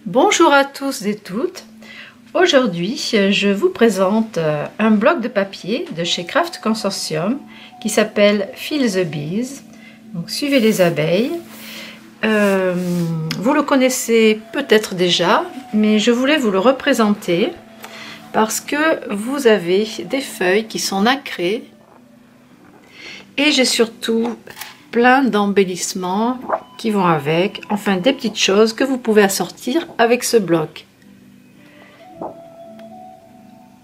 Bonjour à tous et toutes. Aujourd'hui, je vous présente un bloc de papier de chez Craft Consortium qui s'appelle Feel the Bees. Donc, suivez les abeilles. Vous le connaissez peut-être déjà, mais je voulais vous le représenter parce que vous avez des feuilles qui sont nacrées et j'ai surtout plein d'embellissements qui vont avec, enfin des petites choses que vous pouvez assortir avec ce bloc.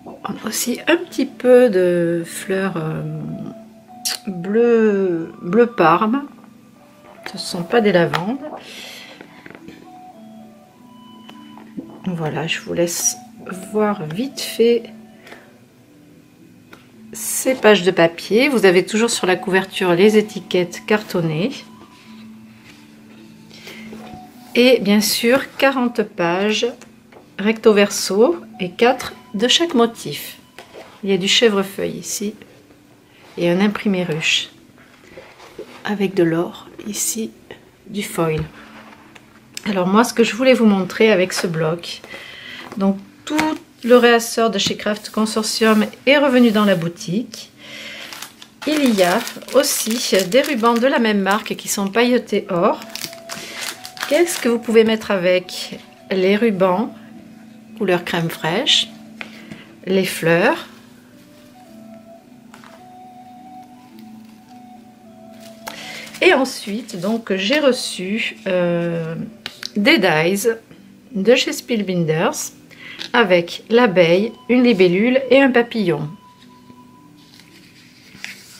On a aussi un petit peu de fleurs bleu parme. Ce ne sont pas des lavandes. Voilà, je vous laisse voir vite fait ces pages de papier. Vous avez toujours sur la couverture les étiquettes cartonnées. Et bien sûr 40 pages recto verso et 4 de chaque motif. Il y a du chèvrefeuille ici et un imprimé ruche avec de l'or, ici du foil. Alors moi, ce que je voulais vous montrer avec ce bloc, donc tout le réassort de chez Craft Consortium est revenu dans la boutique. Il y a aussi des rubans de la même marque qui sont pailletés or. Qu'est-ce que vous pouvez mettre avec? Les rubans couleur crème fraîche, les fleurs, et ensuite donc j'ai reçu des dies de chez Spielbinders avec l'abeille, une libellule et un papillon.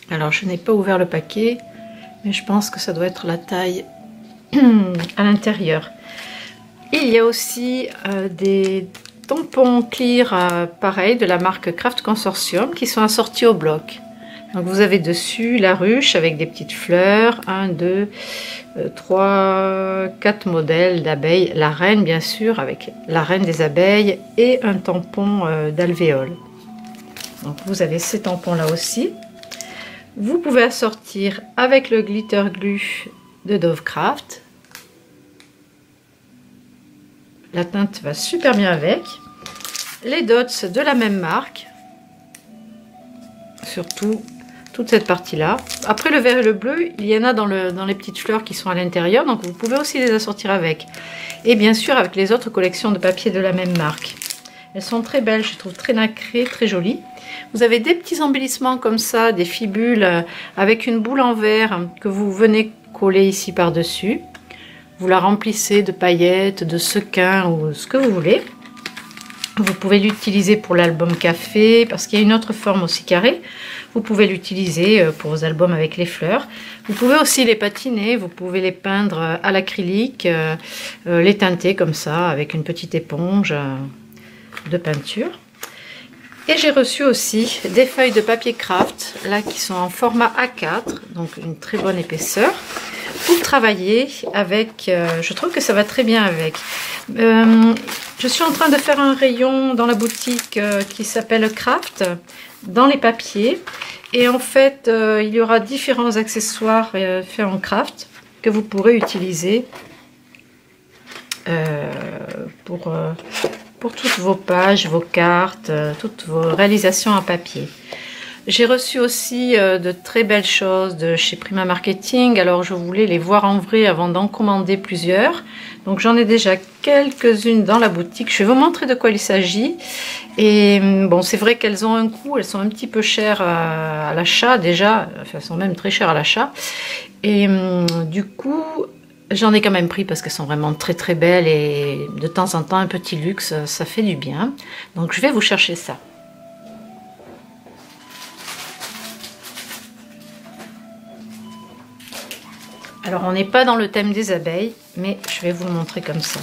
Alors je n'ai pas ouvert le paquet, mais je pense que ça doit être la taille à l'intérieur. Il y a aussi des tampons clear pareil de la marque Craft Consortium qui sont assortis au bloc. Donc vous avez dessus la ruche avec des petites fleurs, 1, 2, 3, 4 modèles d'abeilles, la reine bien sûr avec la reine des abeilles et un tampon d'alvéole. Donc vous avez ces tampons là aussi. Vous pouvez assortir avec le glitter glue de Dovecraft. La teinte va super bien avec. Les dots de la même marque. Surtout toute cette partie là. Après le vert et le bleu, il y en a dans les petites fleurs qui sont à l'intérieur. Donc vous pouvez aussi les assortir avec. Et bien sûr avec les autres collections de papier de la même marque. Elles sont très belles, je trouve très nacrées, très jolies. Vous avez des petits embellissements comme ça, des fibules avec une boule en verre que vous venez coller ici par-dessus. Vous la remplissez de paillettes, de sequins ou ce que vous voulez. Vous pouvez l'utiliser pour l'album café parce qu'il y a une autre forme aussi carrée. Vous pouvez l'utiliser pour vos albums avec les fleurs. Vous pouvez aussi les patiner, vous pouvez les peindre à l'acrylique, les teinter comme ça avec une petite éponge de peinture. Et j'ai reçu aussi des feuilles de papier craft là qui sont en format A4, donc une très bonne épaisseur, pour travailler avec. Je trouve que ça va très bien avec. Je suis en train de faire un rayon dans la boutique qui s'appelle Craft dans les papiers, et en fait il y aura différents accessoires faits en craft que vous pourrez utiliser pour toutes vos pages, vos cartes, toutes vos réalisations à papier. J'ai reçu aussi de très belles choses de chez Prima Marketing. Alors je voulais les voir en vrai avant d'en commander plusieurs. Donc j'en ai déjà quelques-unes dans la boutique. Je vais vous montrer de quoi il s'agit. Et bon, c'est vrai qu'elles ont un coût, elles sont un petit peu chères à l'achat déjà. Enfin, elles sont même très chères à l'achat. Et du coup, j'en ai quand même pris parce qu'elles sont vraiment très très belles et de temps en temps un petit luxe, ça fait du bien. Donc je vais vous chercher ça. Alors on n'est pas dans le thème des abeilles, mais je vais vous le montrer comme ça.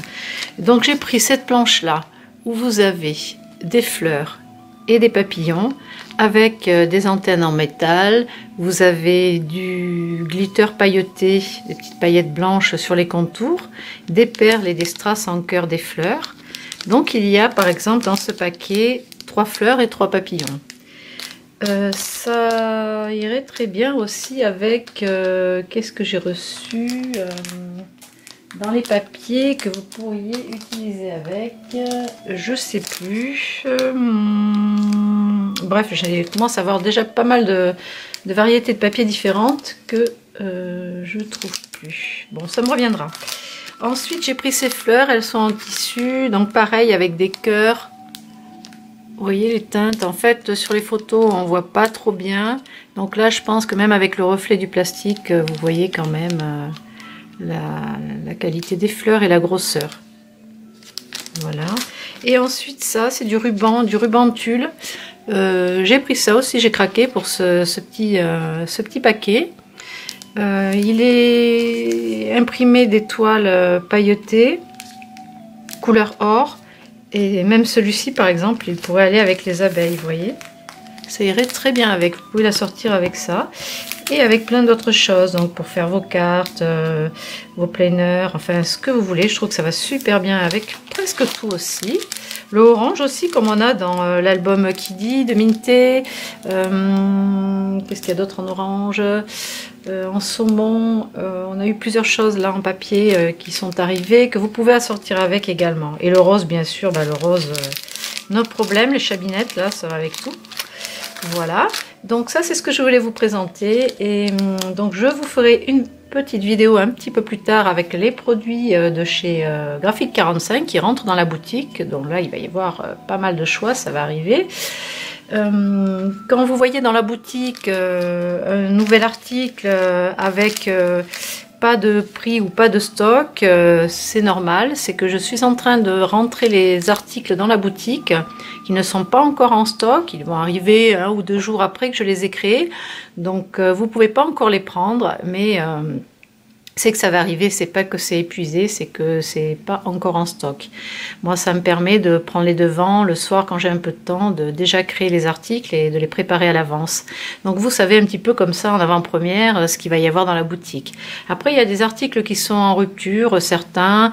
Donc j'ai pris cette planche là où vous avez des fleurs et des papillons avec des antennes en métal. Vous avez du glitter pailleté, des petites paillettes blanches sur les contours, des perles et des strass en cœur des fleurs. Donc il y a par exemple dans ce paquet 3 fleurs et 3 papillons. Ça irait très bien aussi avec qu'est-ce que j'ai reçu dans les papiers que vous pourriez utiliser avec, je sais plus. Bref, j'ai commencé à avoir déjà pas mal de variétés de papiers différentes que je trouve plus. Bon, ça me reviendra. Ensuite, j'ai pris ces fleurs, elles sont en tissu, donc pareil avec des cœurs. Vous voyez les teintes, en fait sur les photos on voit pas trop bien. Donc là je pense que même avec le reflet du plastique, vous voyez quand même la qualité des fleurs et la grosseur. Voilà. Et ensuite ça c'est du ruban de tulle. J'ai pris ça aussi, j'ai craqué pour ce petit paquet. Il est imprimé d'étoiles pailletées, couleur or. Et même celui-ci par exemple, il pourrait aller avec les abeilles, vous voyez. Ça irait très bien avec, vous pouvez la sortir avec ça. Et avec plein d'autres choses, donc pour faire vos cartes, vos planeurs, enfin ce que vous voulez. Je trouve que ça va super bien avec presque tout aussi. Le orange aussi, comme on a dans l'album Kiddy de Minté. Qu'est-ce qu'il y a d'autre en orange, en saumon. On a eu plusieurs choses là en papier qui sont arrivées, que vous pouvez assortir avec également. Et le rose, bien sûr, le rose, no problème. Les chabinettes, là, ça va avec tout. Voilà, donc ça c'est ce que je voulais vous présenter. Et donc je vous ferai une petite vidéo un petit peu plus tard avec les produits de chez Graphique 45 qui rentrent dans la boutique. Donc là il va y avoir pas mal de choix, ça va arriver. Quand vous voyez dans la boutique un nouvel article avec pas de prix ou pas de stock, c'est normal, c'est que je suis en train de rentrer les articles dans la boutique qui ne sont pas encore en stock. Ils vont arriver 1 ou 2 jours après que je les ai créés, donc vous pouvez pas encore les prendre, mais c'est que ça va arriver. C'est pas que c'est épuisé, c'est que c'est pas encore en stock. Moi ça me permet de prendre les devants le soir quand j'ai un peu de temps, de déjà créer les articles et de les préparer à l'avance. Donc vous savez un petit peu comme ça en avant-première ce qu'il va y avoir dans la boutique. Après il y a des articles qui sont en rupture, certains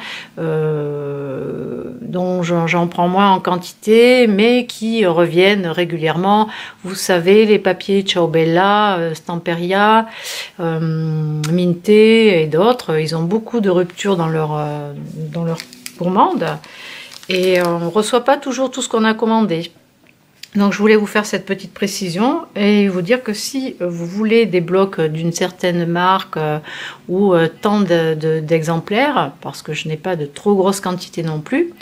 dont j'en prends moins en quantité mais qui reviennent régulièrement. Vous savez, les papiers Ciao Bella, Stamperia, Minté et d'autres, ils ont beaucoup de ruptures dans leur commande et on ne reçoit pas toujours tout ce qu'on a commandé. Donc je voulais vous faire cette petite précision et vous dire que si vous voulez des blocs d'une certaine marque ou tant d'exemplaires, parce que je n'ai pas de trop grosse quantité non plus,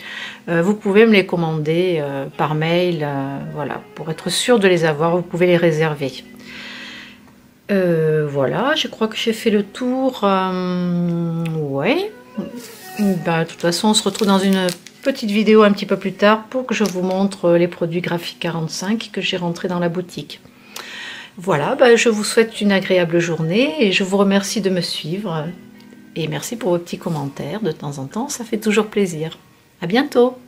vous pouvez me les commander par mail, voilà, pour être sûr de les avoir, vous pouvez les réserver. Voilà, je crois que j'ai fait le tour. Ouais. De toute façon, on se retrouve dans une petite vidéo un petit peu plus tard pour que je vous montre les produits Graphique 45 que j'ai rentrés dans la boutique. Voilà, je vous souhaite une agréable journée et je vous remercie de me suivre. Et merci pour vos petits commentaires de temps en temps, ça fait toujours plaisir. À bientôt!